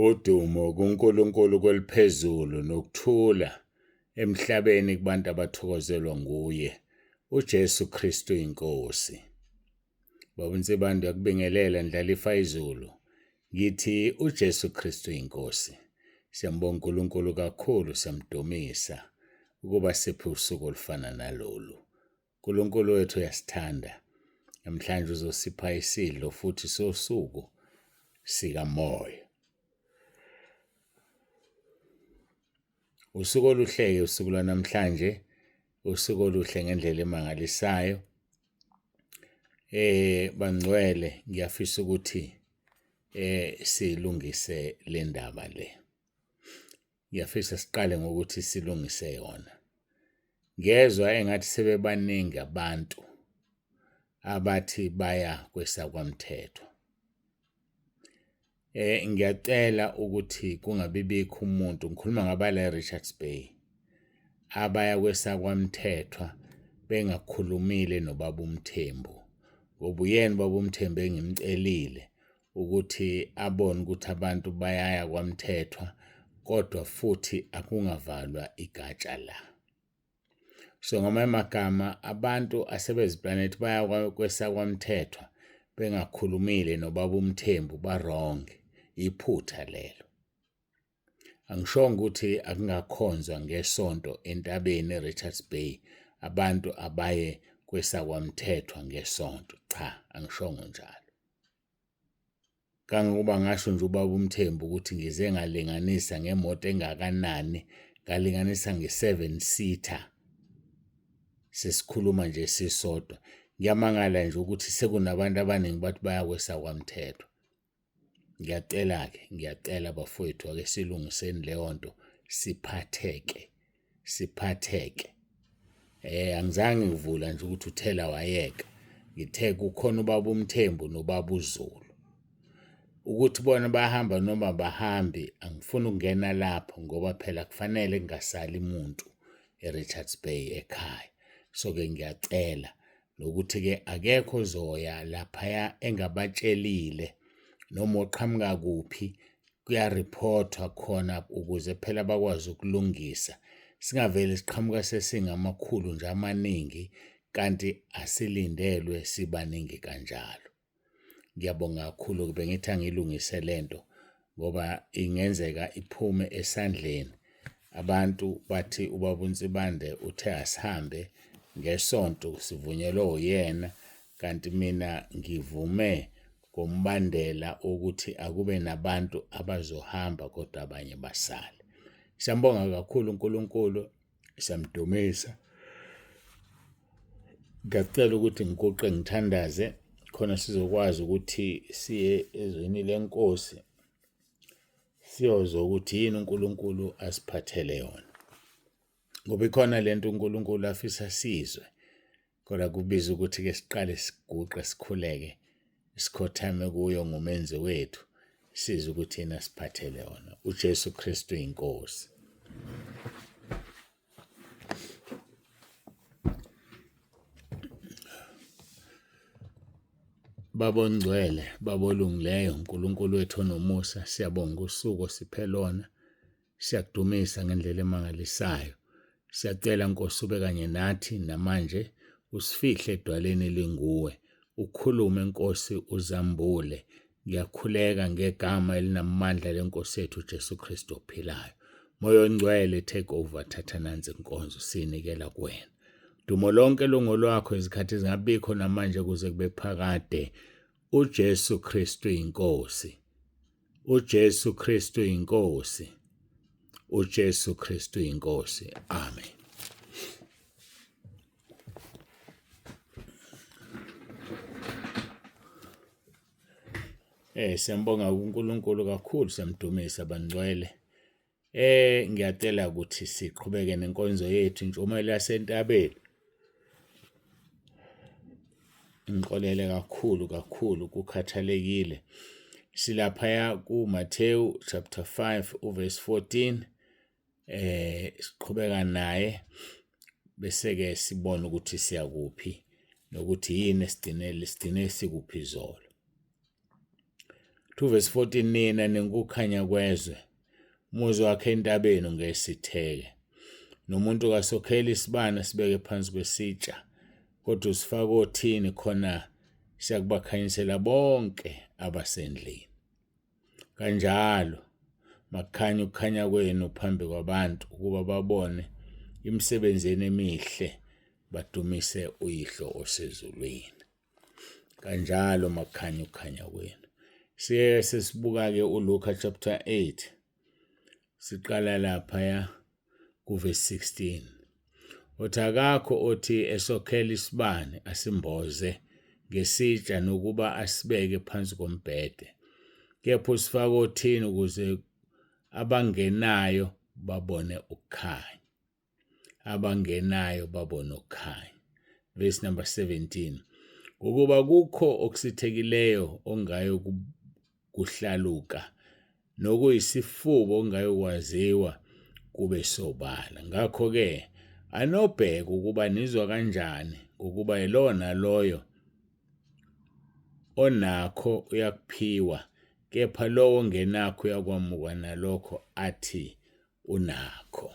Udumo kuNkulunkulu kweliphezulu nokuthula emhlabeni kubantu abathokozelwa nguye, uJesu Kristu inkosi. Baba uNsibanda uyakubingelela Ndlalifa izulu. Ngithi uJesu Kristu inkosi. Siyambonga uNkulunkulu kakhulu, siyamdumisa ukuba siphe usuku olufana nalolu. uNkulunkulu wethu uyasithanda. Namhlanje uzosipha isidlo futhi sosuku sikamoya. Usuku oluhleke usuku lwanamhlanje, usuku oluhle ngendlela emangalisayo. Bangcwele, ngiyafisa ukuthi silungise le ndaba le. Ngiyafisa siqale ngokuthi silungise yona. Ngezwe engathi sebebaningi abantu abathi baya kwesakwamthetho. Ngiyacela ukuthi kungabibikho umuntu, ngikhuluma ngabala eRichards Bay, abaya kwesakwamthethwa bengakhulumile noBaba uMthembu. Ngoba uyena uBaba uMthembu engimcelile ukuthi abone ukuthi abantu bayaya kwamthethwa kodwa futhi akungavalwa igatsha la. So ngamanye amagama abantu asebeziplanethi baya kwesakwamthethwa bengakhulumile noBaba uMthembu ba-wrong, iphutha lelo. Angishongo ukuthi akungakhonzwa ngesonto entabeni eRichards Bay abantu abaye kwesakwamthethwa ngesonto, cha, angishongo njalo. Kangokuba ngasho nje uBaba uMthembu ukuthi ngize ngalinganisa ngemoto engakanani, ngalinganisa nge-7-seater. Sesikhuluma nje sisodwa. Ngiyamangala nje ukuthi sekunabantu abaningi bathi baya kwesakwamthethwa. Ngiyacela bafowethu ake silungiseni leyo nto, siphatheke. Angizange ngivula nje ukuthi uthela wayeka. Ngithe kukhona uBaba uMthembu noBaba uZulu. Ukuthi bona bahamba noma bahambi, angifuni ukungena lapho ngoba phela kufanele kungasali umuntu eRichards Bay ekhaya. So-ke ngiyacela nokuthi-ke akekho ozoya laphaya engabatshelile noma oqhamuka kuphi kuyariphotwa khona ukuze phela bakwazi ukulungisa. Singavele siqhamuka sesingamakhulu nje amaningi kanti asilindelwe sibaningi kanjalo. Ngiyabonga kakhulu kube ngithi angilungise lento ngoba ingenzeka iphume esandleni. Abantu bathi uBaba uNsibande uthe asihambe ngesonto sivunyelwe uyena, kanti mina ngivume ngombandela ukuthi akube nabantu abazohamba kodwa abanye basale. Siyambonga kakhulu uNkulunkulu, siyamdumisa. Ngiyacela ukuthi ngiguqe ngithandaze khona sizokwazi ukuthi siye ezweni lenkosi siyozwa ukuthi yini uNkulunkulu asiphathele yona. Ngoba ikhona lento uNkulunkulu afisa sizwe, kodwa kubiza ukuthi-ke siqale siguqe sikhuleke, sikhothame kuyo ngumenzi wethu, sizwe ukuthi yena asiphathele yona. uJesu Kristu inkosi. Baba ongcwele, Baba olungileyo, uNkulunkulu wethu onomusa, siyabonga usuku osiphe lona, siyakudumisa ngendlela emangalisayo. Siyacela Nkosi ube kanye nathi namanje, usifihle edwaleni linguwe, ukhulume Nkosi uzambule. Ngiyakhuleka ngegama elinamandla lenkosi yethu uJesu Kristu ophilayo. Moya ongcwele, take over, thatha nansi inkonzo sinikela kuwena. Dumo lonke lungolwakho izikhathi ezingabikho namanje kuze kube phakade. uJesu Kristu inkosi. uJesu Kristu inkosi. uJesu Kristu inkosi. Amen. Siyambonga uNkulunkulu kakhulu, siyamdumisa bangcwele. Ngiyacela ukuthi siqhubeke nenkonzo yethu intshumayelo yasentabeni. Ngixolele kakhulu kukhathalekile. Silaphaya kuMathewu chapter 5 uverse 14. Siqhubeka naye bese-ke sibona ukuthi siyakuphi nokuthi yini esidine sikuphi izolo. 2 verse 14 nina ninkukhanya kwezwe umuzi wakhe entabeni ungesitheke nomuntu kasokhela isibane sibeke phansi kwesitsha kodwa usifaka othini khona siyakubakhanyisela bonke abasendlini kanjalo makukhanya ukukhanya kwenu phambi kwabantu ukuba babone imisebenzi emihle badumise uyihlo osezulwini kanjalo makukhanya ukukhanya kwenu siye sesibuka ke uLuka chapter 8 siqala lapha ya ku verse 16 othakakho othi esokhela isibane asimboze ngesitsha nokuba asibeke phansi kombhede kepha usifaka othini ukuze abangenayo babone ukukhanya verse number 17 ukuba kukho okusithekileyo ongayo kuhlaluka nokuyisifubo ongayo kwaziwa kube sobala ngakho ke anobheka ukuba nizwa kanjani ukuba yilona loyo onakho uyakuphiwa kepha lowo ongenakho uyakwamuka nalokho athi unakho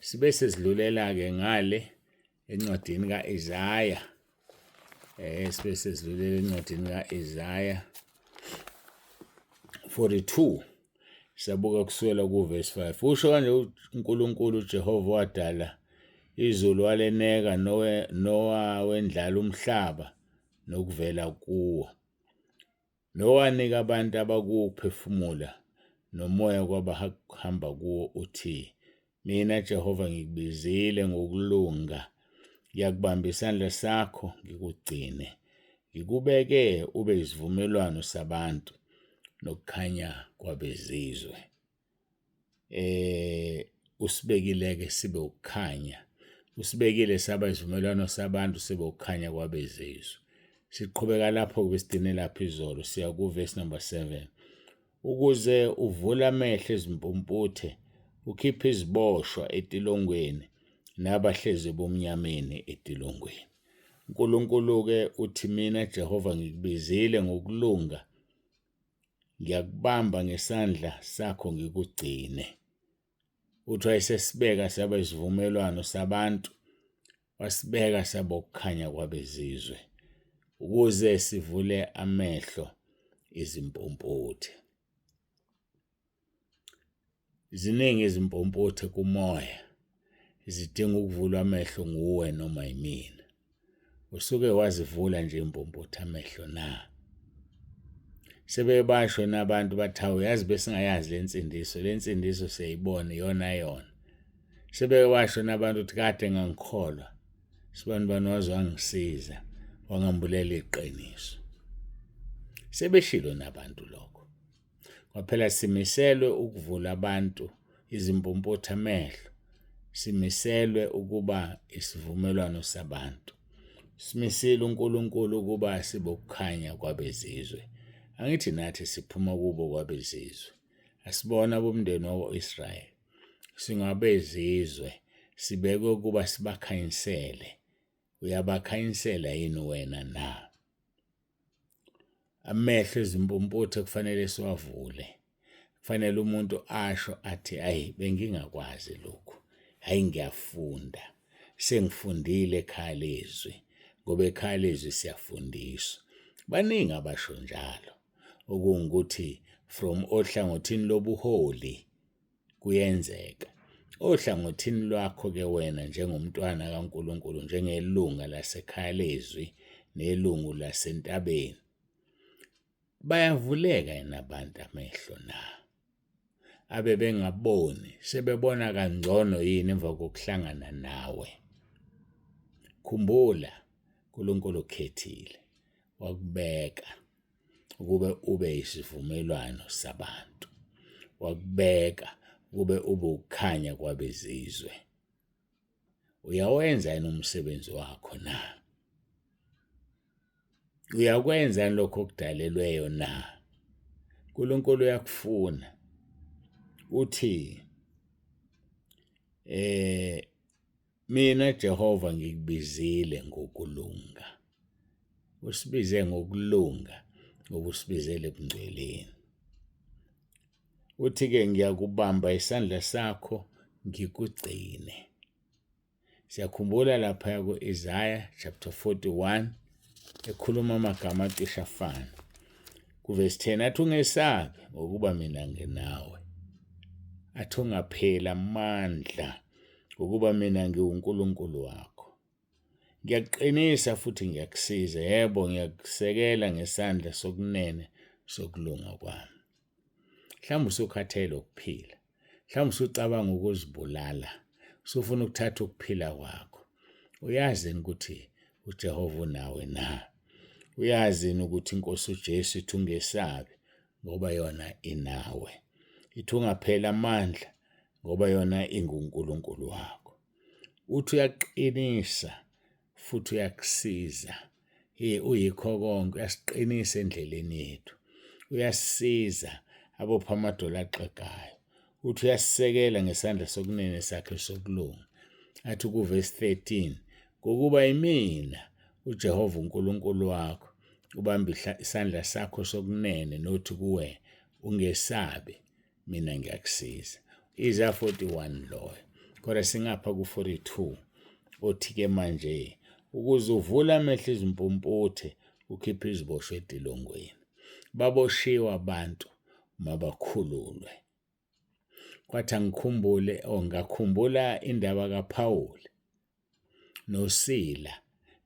sibe sesidlulela ke ngale encwadini kaIsaya sibe sesidlulela encwadini kaIsaya 42 siyabuka kusukela ku verse 5 usho kanje uNkulunkulu uJehova wadala izulu waleneka Noah wendlala umhlaba nokuvela kuwo nowanika abantu abakuphefumula nomoya kwabahamba kuwo uthi mina Jehova ngikubizile ngokulunga ngiyakubamba isandla sakho ngikugcine ngikubeke ube isivumelwano sabantu nokukhanya kwabezizwe usibekile ke sibe ukukhanya usibekile saba isivumelwano sabantu sibe ukukhanya kwabezizwe siqhubeka lapho kubesidine lapha izolo siya ku verse number 7 ukuze uvula amehlo ezimpumputhe ukhipha iziboshwa etilongweni nabahlezi bomnyameni etilongweni uNkulunkulu ke uthi mina Jehova ngikubizile ngokulunga ngiyakubamba ngesandla sakho ngikugcine uthi wayesesibeka saba isivumelwano sabantu wasibeka saba ukukhanya kwabezizwe ukuze sivule amehlo izimpompothe ziningi izimpompothe kumoya zidinga ukuvulwa amehlo nguwe noma yimina usuke wazivula nje impompothe amehlo na sebebasho nabantu bathawu yazi besingayazi lensindiso siyayibona yona sebebasho nabantu ukuthi kade ngangikholwa sibani banwazi wangisiza wangambulela iqiniso sebeshilo nabantu lokho kwaphela simiselwe ukuvula abantu izimpompothe amehlo simiselwe ukuba isivumelwano sabantu simisile uNkulunkulu ukuba sibokukhanya kwabezizwe angithi nathi siphuma kubo kwabezizwe asibona bomndeni wakoIsrayeli singabezizwe sibekwe ukuba sibakhanyisele uyabakhanyisela yini wena na amehlo ezimpompothe kufanele siwavule kufanele umuntu asho athi ayi bengingakwazi lokho hayi ngiyafunda sengifundile ekhaya lezwi ngoba ekhaya lezwi siyafundiswa baningi abasho njalo okungukuthi from ohlangothini lobuholi kuyenzeka ohlangothini lwakho ke wena njengomntwana kaNkuluNkulu njengelunga lasekhaya lezwi nelungu lasentabeni bayavuleka enabantu amehlo na abe bengaboni sebebona kangcono yini emva kokuhlangana nawe khumbula uNkulunkulu ukhethile wakubeka ukube ube isivumelwano sabantu wakubeka kube ukukhanya kwabezizwe uyawenza yini umsebenzi wakho na uyakwenza yini lokho okudalelweyo na uNkulunkulu uyakufuna uthi mina Jehova ngikubizile ngokulunga usibize ngokulunga obusibizele ebungcweleni. Uthi-ke ngiyakubamba isandla sakho ngikugcine. Siyakhumbula lapha ku-Isaiah chapter 41 ekhuluma amagama acishe afana. Kuvesi 10 athi ungesabi ngokuba mina nginawe. Athi ungapheli amandla ngokuba mina ngiwuNkulunkulu wakho. Ngiyakuqinisa futhi ngiyakusiza. Yebo, ngiyakusekela ngesandla sokunene sokulunga kwami. Mhlawumbe usukhathele ukuphila. Mhlawumbe usucabanga ukuzibulala. Usufuna ukuthatha ukuphila kwakho. Uyazi ukuthi uJehova unawe na? Uyazi ukuthi iNkosi uJesu ithi ungesabi ngoba yona inawe. Ithi ungapheli amandla ngoba yona inguNkulunkulu wakho. Uthi uyaqinisa futhi uyakusiza. Uyikho konke, uyasiqinisa endleleni yethu. Uyasisiza abopha amadolo axegayo. Uthi uyasisekela ngesandla sokunene sakhe sokulunga. Athi kuvesi 13 ngokuba yimina uJehova uNkulunkulu wakho ubamba isandla sakho sokunene nothi kuwe ungesabi mina ngiyakusiza. Isaiah 41 loyo. Kodwa singapha ku-42 othi-ke manje ukuze uvule amehlo izimpumputhe ukhiphe iziboshwa etilongweni. Baboshiwe abantu mabakhululwe. Kwathi ngakhumbula indaba kaPawuli noSila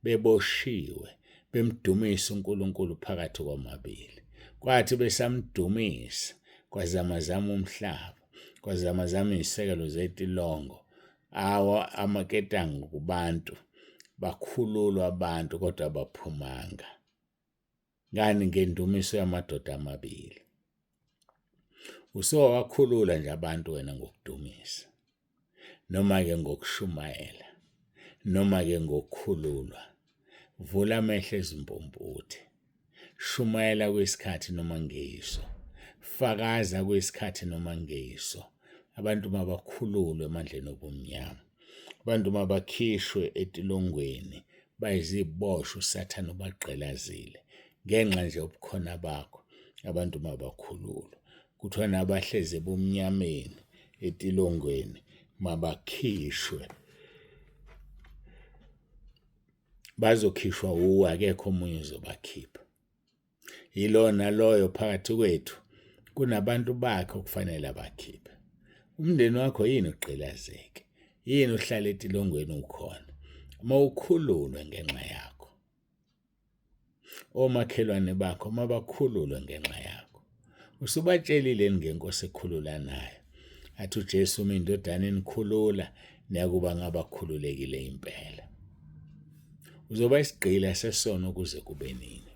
beboshiwe bemdumisa uNkulunkulu phakathi kwamabili. Kwathi besamdumisa kwazamazama umhlaba, kwazamazama izisekelo zetilongo, amaketanga kubantu, bakhululwa abantu kodwa baphumanga. Ngani? Ngendumiso yamadoda amabili. Usowakhulula nje abantu wena ngokudumisa, noma-ke ngokushumayela, noma-ke ngokukhululwa. Vula amehlo ezimpumputhe. Shumayela kwesikhathi noma ngeyiso. Fakaza kwesikhathi noma ngeyiso. Abantu mabakhululwe emandleni obumnyama. Abantu mabakhishwe etilongweni bayiziboshwa uSathane ubagqilazile. Ngenxa nje yobukhona bakho abantu mabakhululwe. Kuthiwa nabahlezi ebumnyameni etilongweni mabakhishwe. Bazokhishwa uwe, akekho omunye uzobakhipha. Yilona loyo phakathi kwethu kunabantu bakhe okufanele abakhiphe. Umndeni wakho yini ugqilazeke? Yini uhlala etilongweni ukhona? Mawukhululwe ngenxa yakho. Omakhelwane bakho mabakhululwe ngenxa yakho. Usubatshelile ngenkosi ekhulula nayo. Athi uJesu uma indodana enikhulula niyakuba ngabakhululekile impela. Uzoba isigqila sesono kuze kube nini.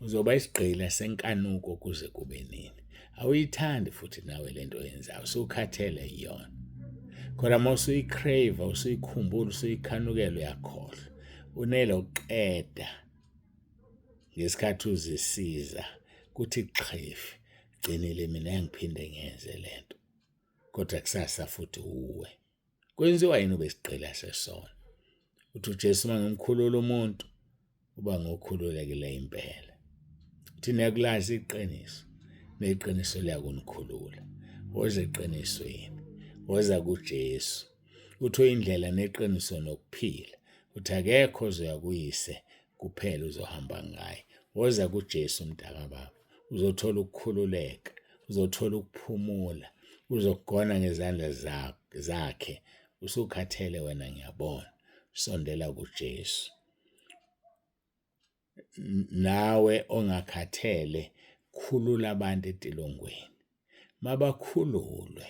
Uzoba isigqila senkanuko kuze kube nini. Awuyithandi futhi nawe lento oyenzayo, usukhathele yona. Kodwa uma usuyikrave, usuyikhumbula, usuyikhanukela uyakhohlwa. Unele uqeda ngesikhathi uzisiza kuthi qhifi gcinile mina ngiphinde ngenze lento. Kodwa kusasa futhi uwe. Kwenziwa yini ube isigqila sesono? Uthi uJesu uma ngimkhulula umuntu uba ngokhululekile impela. Uthi niyakulazi iqiniso, neqiniso liyakunikhulula. Woza eqinisweni, woza kuJesu. Uthi uyindlela neqiniso nokuphila. Uthi akekho ozoya kuyise kuphela uzohamba ngaye. Woza kuJesu mntaka baba. Uzothola ukukhululeka, uzothola ukuphumula, uzogona ngezandla zakhe. Usukhathele wena ngiyabona. Sondela kuJesu. Nawe ongakhathele, khulula abantu etilongweni. Mabakhululwe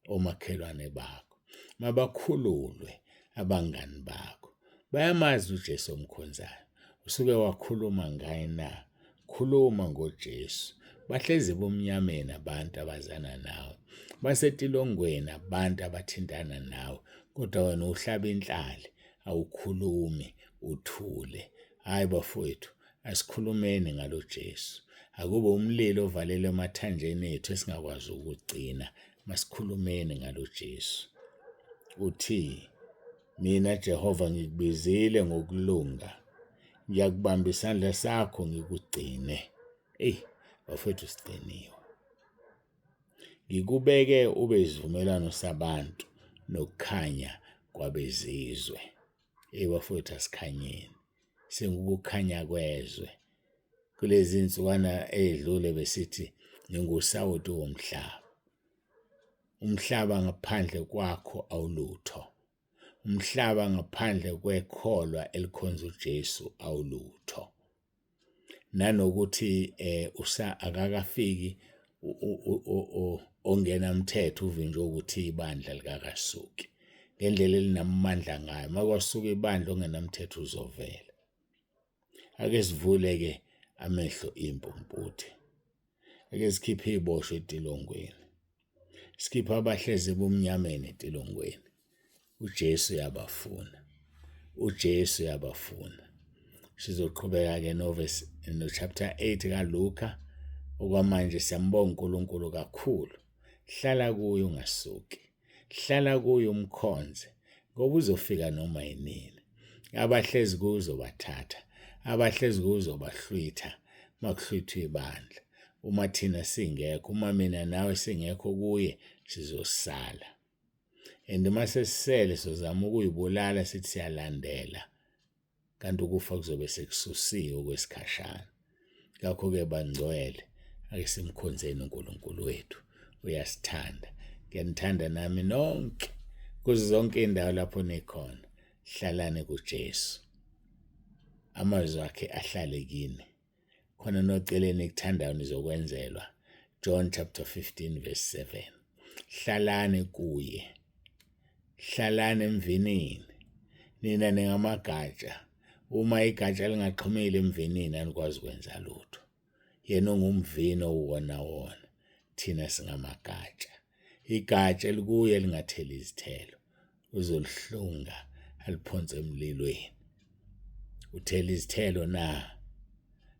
omakhelwane bakho. Mabakhululwe abangani bakho. Bayamazi uJesu omkhonzayo. Usuke wakhuluma ngaye na? Khuluma ngoJesu. Bahlezi bomnyameni abantu abazana nawe. Basetilongweni abantu abathintana nawe. Kodwa wena uhlaba inhlali, awukhulumi, uthule. Hayi bafowethu, asikhulumeni ngalo Jesu. Akube umlilo ovalele emathanjeni ethu esingakwazi ukugcina. Masikhulumeni ngalo Jesu. Uthi mina Jehova ngikubizile ngokulunga. ngiyakubamba isandla sakho ngikugcine. Bafowethu sigciniwe. Ngikubeke ube isivumelwano sabantu nokukhanya kwabezizwe. Bafowethu asikhanyeni. Singukukhanya kwezwe. Kulezi insukwana ezidlule besithi ngingusawoti womhlaba. Umhlaba ngaphandle kwakho awulutho. Umhlaba ngaphandle kwekholwa elikhonza uJesu awulutho. Nanokuthi akakafiki ongenamthetho uvinjwe ukuthi ibandla likakasuki. Ngendlela elinamandla ngayo makwasuka ibandla ongenamthetho uzovela. Ake sivule-ke amehlo impumputhe. Ake sikhiphe iziboshwa etilongweni. Sikhiphe abahlezi bomnyameni etilongweni. uJesu uyabafuna. uJesu uyabafuna. Sizoqhubeka-ke no chapter 8 kaLuka. Okwamanje siyambonga uNkulunkulu kakhulu. Hlala kuyo ungasuki. Hlala kuyo umkhonze ngoba uzofika noma yinini. Abahlezi kuyo uzobathatha. Abahlezi kuyo uzobahlwitha makuhlwithwa ibandla. Uma thina singekho, uma mina nawe singekho kuye, sizosala. And mase sisele sozama ukuyibulala sithi siyalandela. Kanti ukufa kuzobe sekususiwe okwesikhashana. Ngakho-ke bangcwele, ake simkhonzeni uNkulunkulu wethu. Uyasithanda. Ngiyanithanda nami nonke kuzo zonke indawo lapho nikhona. Hlalane kuJesu. Amazwi akhe ahlale kini. Khona noceleni ekuthandayo nizokwenzelwa. John chapter 15 verse 7. Hlalane kuye. Hlalane emvinini. Nina ningamagatsha. Uma igatsha lingaxhumile emvinini anikwazi ukwenza lutho. Yena ungumvino uwona. Thina singamagatsha. Igatsha elikuye lingatheli izithelo. Uzolihlunga aliphonse emlilweni. Uthela izithelo na.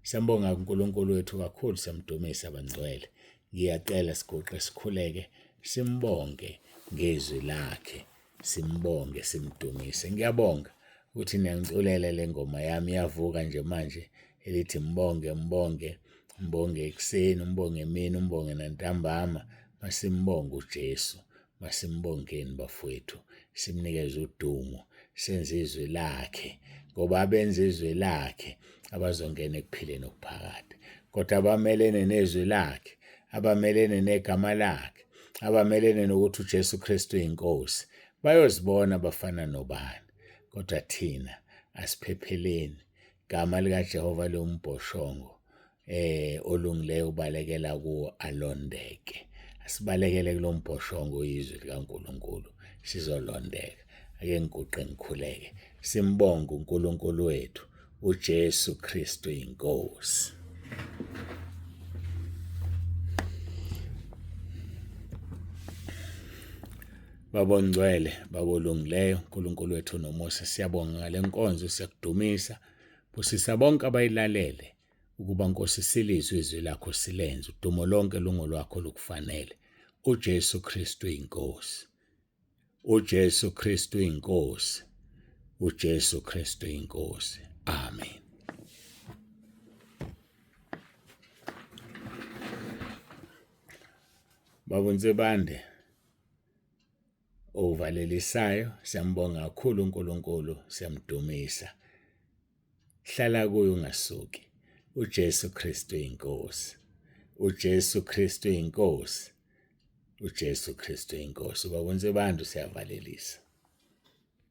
Siyambonga uNkulunkulu wethu kakhulu, siyamdumisa abangcwele. Ngiyacela sigoqe sikhuleke simbonge ngezwi lakhe. Simbonge simdumise. Ngiyabonga ukuthi niyangiculela le ngoma yami yavuka nje manje elithi mbonge mbonge. Mbonge ekseni, mbonge emini, mbonge nantambama. Masimbonge uJesu. Masimbongeni bafowethu. Simnikeze udumo. Senze izwi lakhe. Ngoba abenza izwi lakhe abazongena ekuphileni okuphakade. Kodwa abamelene nezwi lakhe, abamelene negama lakhe, abamelene nokuthi uJesu Kristu uyinkosi, bayozibona bafana nobani. Kodwa thina asiphepheleni. Igama likaJehova lombhoshongo olungileyo ubalekela kuwo alondeke. Asibalekele kulo mbhoshongo izwi likaNkulunkulu sizolondeka. Ake ngiguqe ngikhuleke. Simbonge uNkulunkulu wethu uJesu Kristu inkosi. Babongcwele, babolungileyo, uNkulunkulu wethu nomusa, siyabonga ngale nkonzo, siyakudumisa. Busisa bonke abayilalele ukuba Nkosi silizwe izwi lakho silenze. Udumo lonke lungolwakho lukufanele. uJesu Kristu inkosi. uJesu Kristu inkosi. uJesu Kristu inkosi. Amen. Babonze bande ovalelisayo, siyambonga kakhulu uNkulunkulu, siyamdumisa. Hlala kuyo ungasuki. uJesu Kristu inkosi. uJesu Kristu inkosi. uJesu Kristu inkosi. Babonze bantu siyavalelisa.